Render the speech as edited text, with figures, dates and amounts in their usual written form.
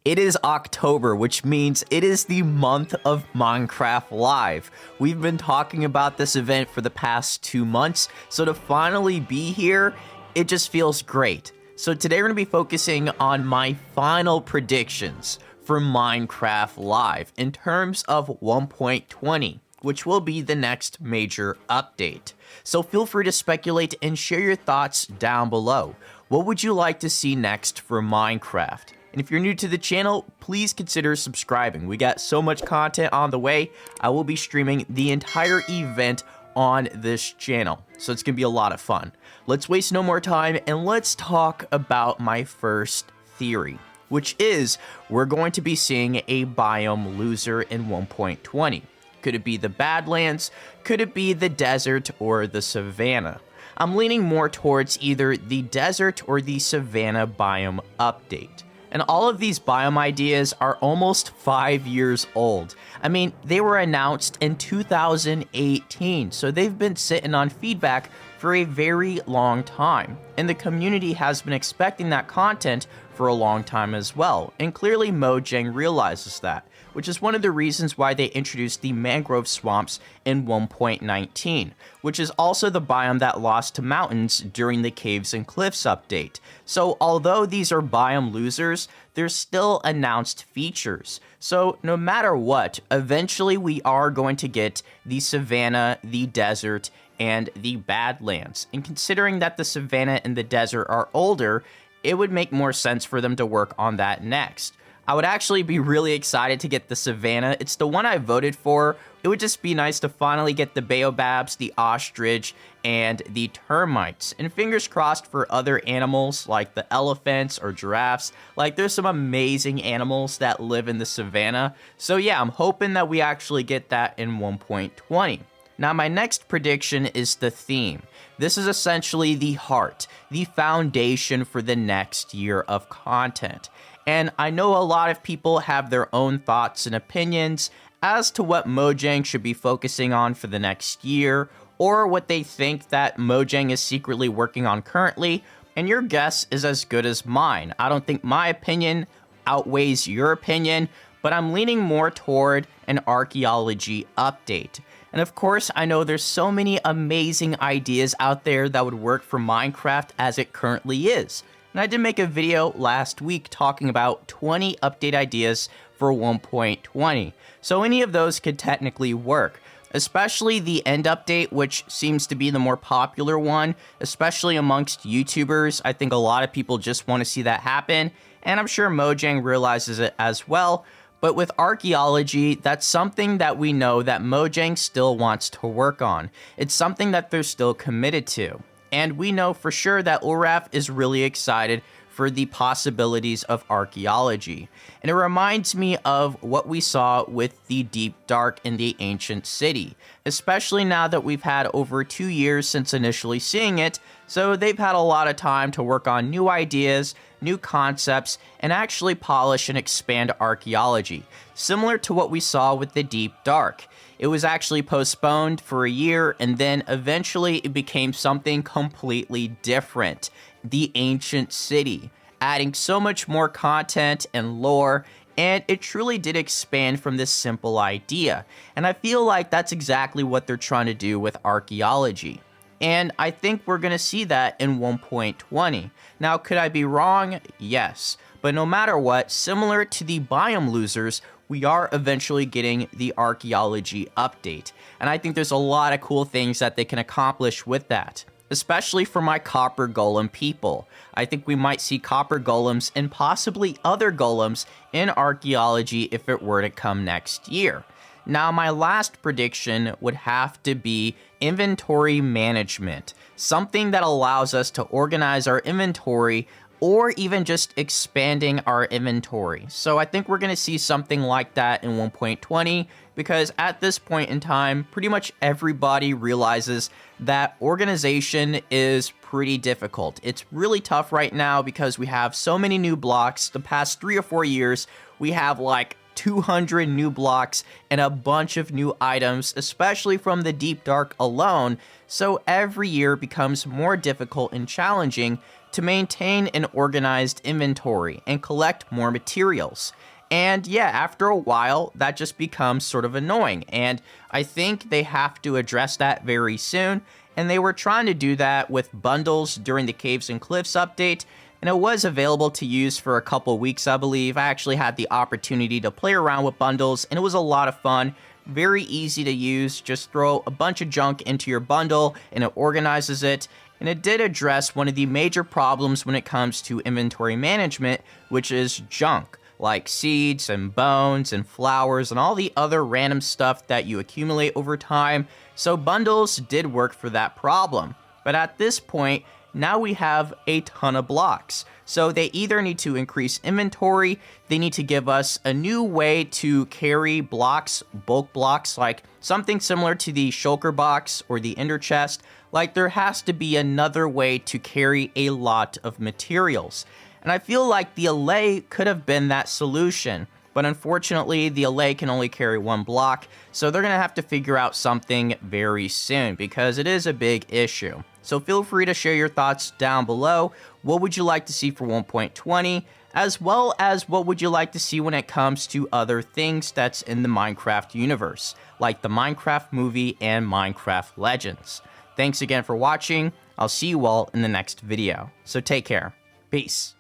It is October, which means it is the month of Minecraft Live. We've been talking about this event for the past 2 months, so to finally be here, it just feels great. So today we're going to be focusing on my final predictions for Minecraft Live in terms of 1.20, which will be the next major update. So feel free to speculate and share your thoughts down below. What would you like to see next for Minecraft? And if you're new to the channel, please consider subscribing. We got so much content on the way. I will be streaming the entire event on this channel, so it's gonna be a lot of fun. Let's waste no more time and let's talk about my first theory, which is we're going to be seeing a biome loser in 1.20. Could it be the Badlands? Could it be the desert or the savanna? I'm leaning more towards either the desert or the savanna biome update. And all of these biome ideas are almost 5 years old. I mean, they were announced in 2018, so they've been sitting on feedback for a very long time. And the community has been expecting that content for a long time as well. And clearly Mojang realizes that, which is one of the reasons why they introduced the mangrove swamps in 1.19, which is also the biome that lost to mountains during the Caves and Cliffs update. So although these are biome losers, they're still announced features. So no matter what, eventually we are going to get the savanna, the desert, and the Badlands. And considering that the savanna and the desert are older, it would make more sense for them to work on that next. I would actually be really excited to get the savanna. It's the one I voted for. It would just be nice to finally get the baobabs, the ostrich, and the termites. And fingers crossed for other animals like the elephants or giraffes. Like, there's some amazing animals that live in the savanna. So yeah, I'm hoping that we actually get that in 1.20. Now, my next prediction is the theme. This is essentially the heart, the foundation for the next year of content. And I know a lot of people have their own thoughts and opinions as to what Mojang should be focusing on for the next year, or what they think that Mojang is secretly working on currently, and your guess is as good as mine. I don't think my opinion outweighs your opinion, but I'm leaning more toward an archaeology update. And of course, I know there's so many amazing ideas out there that would work for Minecraft as it currently is. And I did make a video last week talking about 20 update ideas for 1.20. So any of those could technically work, especially the end update, which seems to be the more popular one, especially amongst YouTubers. I think a lot of people just want to see that happen, and I'm sure Mojang realizes it as well. But with archaeology, that's something that we know that Mojang still wants to work on. It's something that they're still committed to. And we know for sure that Uraf is really excited for the possibilities of archaeology. And it reminds me of what we saw with the Deep Dark in the Ancient City, especially now that we've had over 2 years since initially seeing it, so they've had a lot of time to work on new ideas, new concepts, and actually polish and expand archaeology, similar to what we saw with the Deep Dark. It was actually postponed for a year, and then eventually it became something completely different. The Ancient City, adding so much more content and lore, and it truly did expand from this simple idea. And I feel like that's exactly what they're trying to do with archaeology. And I think we're going to see that in 1.20. Now, could I be wrong? Yes. But no matter what, similar to the biome losers, we are eventually getting the archaeology update. And I think there's a lot of cool things that they can accomplish with that, especially for my copper golem people. I think we might see copper golems and possibly other golems in archaeology if it were to come next year. Now, my last prediction would have to be inventory management, something that allows us to organize our inventory or even just expanding our inventory. So I think we're going to see something like that in 1.20, because at this point in time, pretty much everybody realizes that organization is pretty difficult. It's really tough right now because we have so many new blocks. The past 3 or 4 years, we have like 200 new blocks and a bunch of new items, especially from the Deep Dark alone. So every year becomes more difficult and challenging to maintain an organized inventory and collect more materials. And yeah, after a while, that just becomes sort of annoying. And I think they have to address that very soon. And they were trying to do that with bundles during the Caves and Cliffs update. And it was available to use for a couple weeks, I believe. I actually had the opportunity to play around with bundles, and it was a lot of fun. Very easy to use. Just throw a bunch of junk into your bundle, and it organizes it. And it did address one of the major problems when it comes to inventory management, which is junk, like seeds and bones and flowers and all the other random stuff that you accumulate over time. So bundles did work for that problem. But at this point, now we have a ton of blocks. So they either need to increase inventory, they need to give us a new way to carry blocks, bulk blocks, like something similar to the shulker box or the ender chest. Like there has to be another way to carry a lot of materials. And I feel like the allay could have been that solution. But unfortunately, the allay can only carry one block, so they're going to have to figure out something very soon because it is a big issue. So feel free to share your thoughts down below. What would you like to see for 1.20, as well as what would you like to see when it comes to other things that's in the Minecraft universe, like the Minecraft movie and Minecraft Legends. Thanks again for watching. I'll see you all in the next video. So take care. Peace.